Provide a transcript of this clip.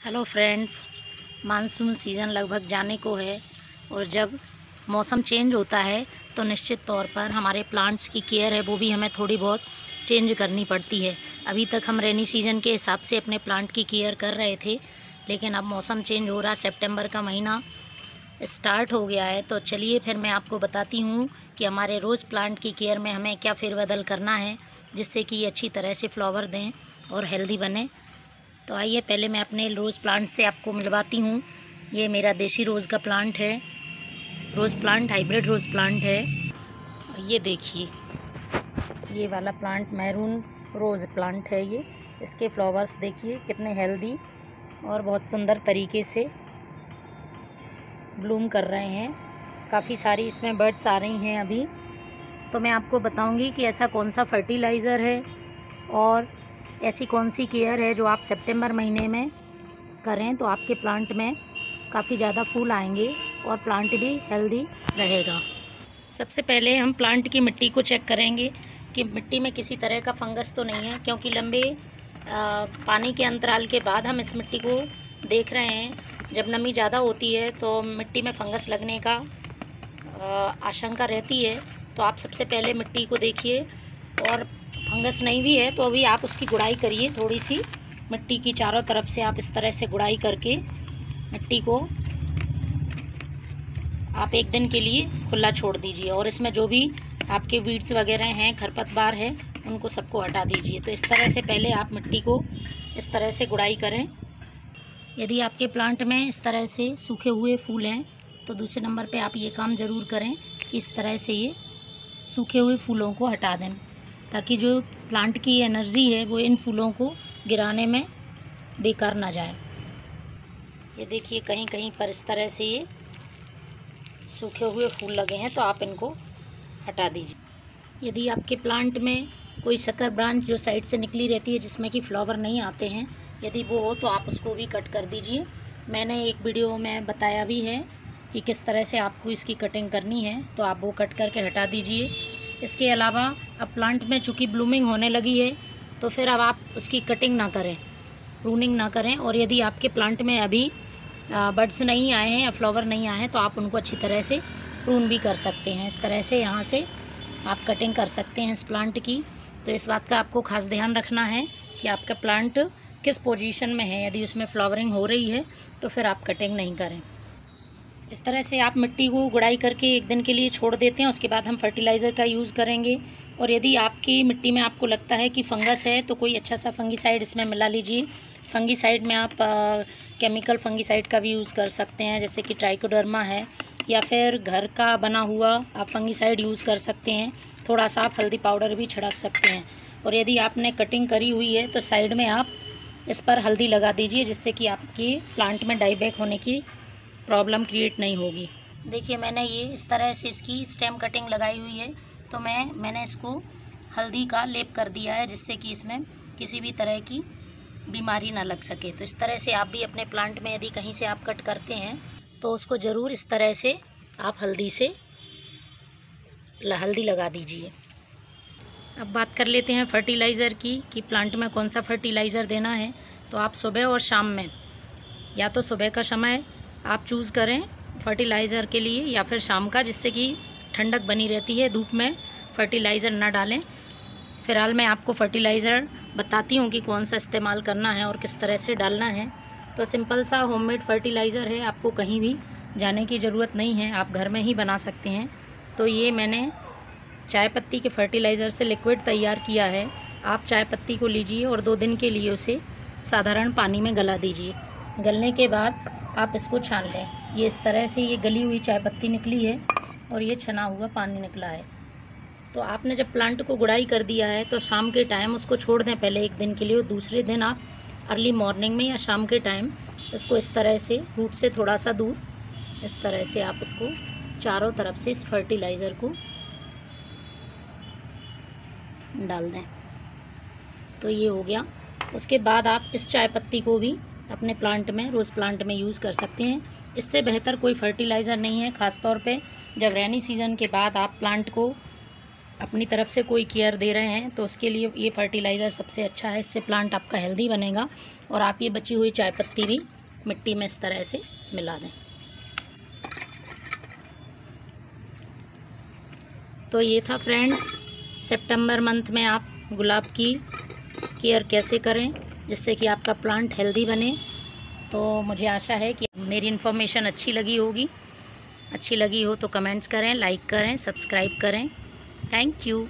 Hello friends, monsoon season लगभग जाने को है और जब मौसम चेंज होता है तो निश्चित तौर पर हमारे प्लांट्स की केयर है वो भी हमें थोड़ी बहुत चेंज करनी पड़ती है। अभी तक हम रेनी सीज़न के हिसाब से अपने प्लांट की केयर कर रहे थे, लेकिन अब मौसम चेंज हो रहा, सितंबर का महीना स्टार्ट हो गया है। तो चलिए फिर मैं आपको बताती हूँ कि हमारे रोज़ प्लांट की केयर में हमें क्या फेरबदल करना है जिससे कि ये अच्छी तरह से फ्लावर दें और हेल्दी बने। तो आइए पहले मैं अपने रोज़ प्लांट से आपको मिलवाती हूँ। ये मेरा देसी रोज़ का प्लांट है, rose plant hybrid rose plant है। ये देखिए, ये वाला प्लांट मैरून रोज़ प्लांट है। ये इसके फ्लावर्स देखिए कितने हेल्दी और बहुत सुंदर तरीके से ब्लूम कर रहे हैं। काफ़ी सारी इसमें बर्ड्स आ रही हैं अभी। तो मैं आपको बताऊंगी कि ऐसा कौन सा फर्टिलाइज़र है और ऐसी कौन सी केयर है जो आप सितंबर महीने में करें तो आपके प्लांट में काफ़ी ज़्यादा फूल आएंगे और प्लांट भी हेल्दी रहेगा। सबसे पहले हम प्लांट की मिट्टी को चेक करेंगे कि मिट्टी में किसी तरह का फंगस तो नहीं है, क्योंकि लंबे पानी के अंतराल के बाद हम इस मिट्टी को देख रहे हैं। जब नमी ज़्यादा होती है तो मिट्टी में फंगस लगने का आशंका रहती है। तो आप सबसे पहले मिट्टी को देखिए, और फंगस नहीं भी है तो अभी आप उसकी गुड़ाई करिए। थोड़ी सी मिट्टी की चारों तरफ से आप इस तरह से गुड़ाई करके मिट्टी को आप एक दिन के लिए खुला छोड़ दीजिए, और इसमें जो भी आपके वीड्स वगैरह हैं, खरपतवार है, उनको सबको हटा दीजिए। तो इस तरह से पहले आप मिट्टी को इस तरह से गुड़ाई करें। यदि आपके प्लांट में इस तरह से सूखे हुए फूल हैं तो दूसरे नंबर पे आप ये काम ज़रूर करें कि इस तरह से ये सूखे हुए फूलों को हटा दें, ताकि जो प्लांट की एनर्जी है वो इन फूलों को गिराने में बेकार ना जाए। ये देखिए कहीं कहीं पर इस तरह से ये सूखे हुए फूल लगे हैं तो आप इनको हटा दीजिए। यदि आपके प्लांट में कोई शक्कर ब्रांच जो साइड से निकली रहती है जिसमें कि फ्लावर नहीं आते हैं, यदि वो हो तो आप उसको भी कट कर दीजिए। मैंने एक वीडियो में बताया भी है कि किस तरह से आपको इसकी कटिंग करनी है, तो आप वो कट करके हटा दीजिए। इसके अलावा अब प्लांट में चूँकि ब्लूमिंग होने लगी है तो फिर अब आप उसकी कटिंग ना करें, प्रूनिंग ना करें। और यदि आपके प्लांट में अभी बड्स नहीं आए हैं या फ्लावर नहीं आए हैं तो आप उनको अच्छी तरह से प्रून भी कर सकते हैं। इस तरह से यहाँ से आप कटिंग कर सकते हैं इस प्लांट की। तो इस बात का आपको खास ध्यान रखना है कि आपका प्लांट किस पोजीशन में है। यदि उसमें फ्लावरिंग हो रही है तो फिर आप कटिंग नहीं करें। इस तरह से आप मिट्टी को गुड़ाई करके एक दिन के लिए छोड़ देते हैं। उसके बाद हम फर्टिलाइज़र का यूज़ करेंगे। और यदि आपकी मिट्टी में आपको लगता है कि फंगस है तो कोई अच्छा सा फंगीसाइड इसमें मिला लीजिए। फंगीसाइड में आप केमिकल फंगीसाइड का भी यूज़ कर सकते हैं, जैसे कि ट्राइकोडर्मा है, या फिर घर का बना हुआ आप फंगीसाइड यूज़ कर सकते हैं। थोड़ा सा आप हल्दी पाउडर भी छिड़क सकते हैं। और यदि आपने कटिंग करी हुई है तो साइड में आप इस पर हल्दी लगा दीजिए, जिससे कि आपकी प्लांट में डाईबैक होने की प्रॉब्लम क्रिएट नहीं होगी। देखिए मैंने ये इस तरह से इसकी स्टेम कटिंग लगाई हुई है, तो मैंने इसको हल्दी का लेप कर दिया है, जिससे कि इसमें किसी भी तरह की बीमारी ना लग सके। तो इस तरह से आप भी अपने प्लांट में यदि कहीं से आप कट करते हैं तो उसको ज़रूर इस तरह से आप हल्दी लगा दीजिए। अब बात कर लेते हैं फर्टिलाइज़र की कि प्लांट में कौन सा फर्टिलाइज़र देना है। तो आप सुबह और शाम में, या तो सुबह का समय आप चूज़ करें फर्टिलाइज़र के लिए, या फिर शाम का, जिससे कि ठंडक बनी रहती है, धूप में फर्टिलाइज़र ना डालें। फ़िलहाल मैं आपको फर्टिलाइज़र बताती हूँ कि कौन सा इस्तेमाल करना है और किस तरह से डालना है। तो सिंपल सा होममेड फर्टिलाइज़र है, आपको कहीं भी जाने की ज़रूरत नहीं है, आप घर में ही बना सकते हैं। तो ये मैंने चाय पत्ती के फर्टिलाइज़र से लिक्विड तैयार किया है। आप चाय पत्ती को लीजिए और 2 दिन के लिए उसे साधारण पानी में गला दीजिए। गलने के बाद आप इसको छान लें। ये इस तरह से ये गली हुई चाय पत्ती निकली है और ये छना हुआ पानी निकला है। तो आपने जब प्लांट को गुड़ाई कर दिया है तो शाम के टाइम उसको छोड़ दें पहले एक दिन के लिए, और दूसरे दिन आप अर्ली मॉर्निंग में या शाम के टाइम इसको इस तरह से रूट से थोड़ा सा दूर इस तरह से आप इसको चारों तरफ से इस फर्टिलाइज़र को डाल दें। तो ये हो गया। उसके बाद आप इस चाय पत्ती को भी अपने प्लांट में, रोज़ प्लांट में यूज़ कर सकते हैं। इससे बेहतर कोई फर्टिलाइज़र नहीं है, ख़ास तौर पे जब रेनी सीज़न के बाद आप प्लांट को अपनी तरफ से कोई केयर दे रहे हैं तो उसके लिए ये फर्टिलाइज़र सबसे अच्छा है। इससे प्लांट आपका हेल्दी बनेगा और आप ये बची हुई चाय पत्ती भी मिट्टी में इस तरह से मिला दें। तो ये था फ्रेंड्स, सितंबर मंथ में आप गुलाब की केयर कैसे करें जिससे कि आपका प्लांट हेल्दी बने। तो मुझे आशा है कि मेरी इन्फॉर्मेशन अच्छी लगी होगी। अच्छी लगी हो तो कमेंट्स करें, लाइक करें, सब्सक्राइब करें। Thank you.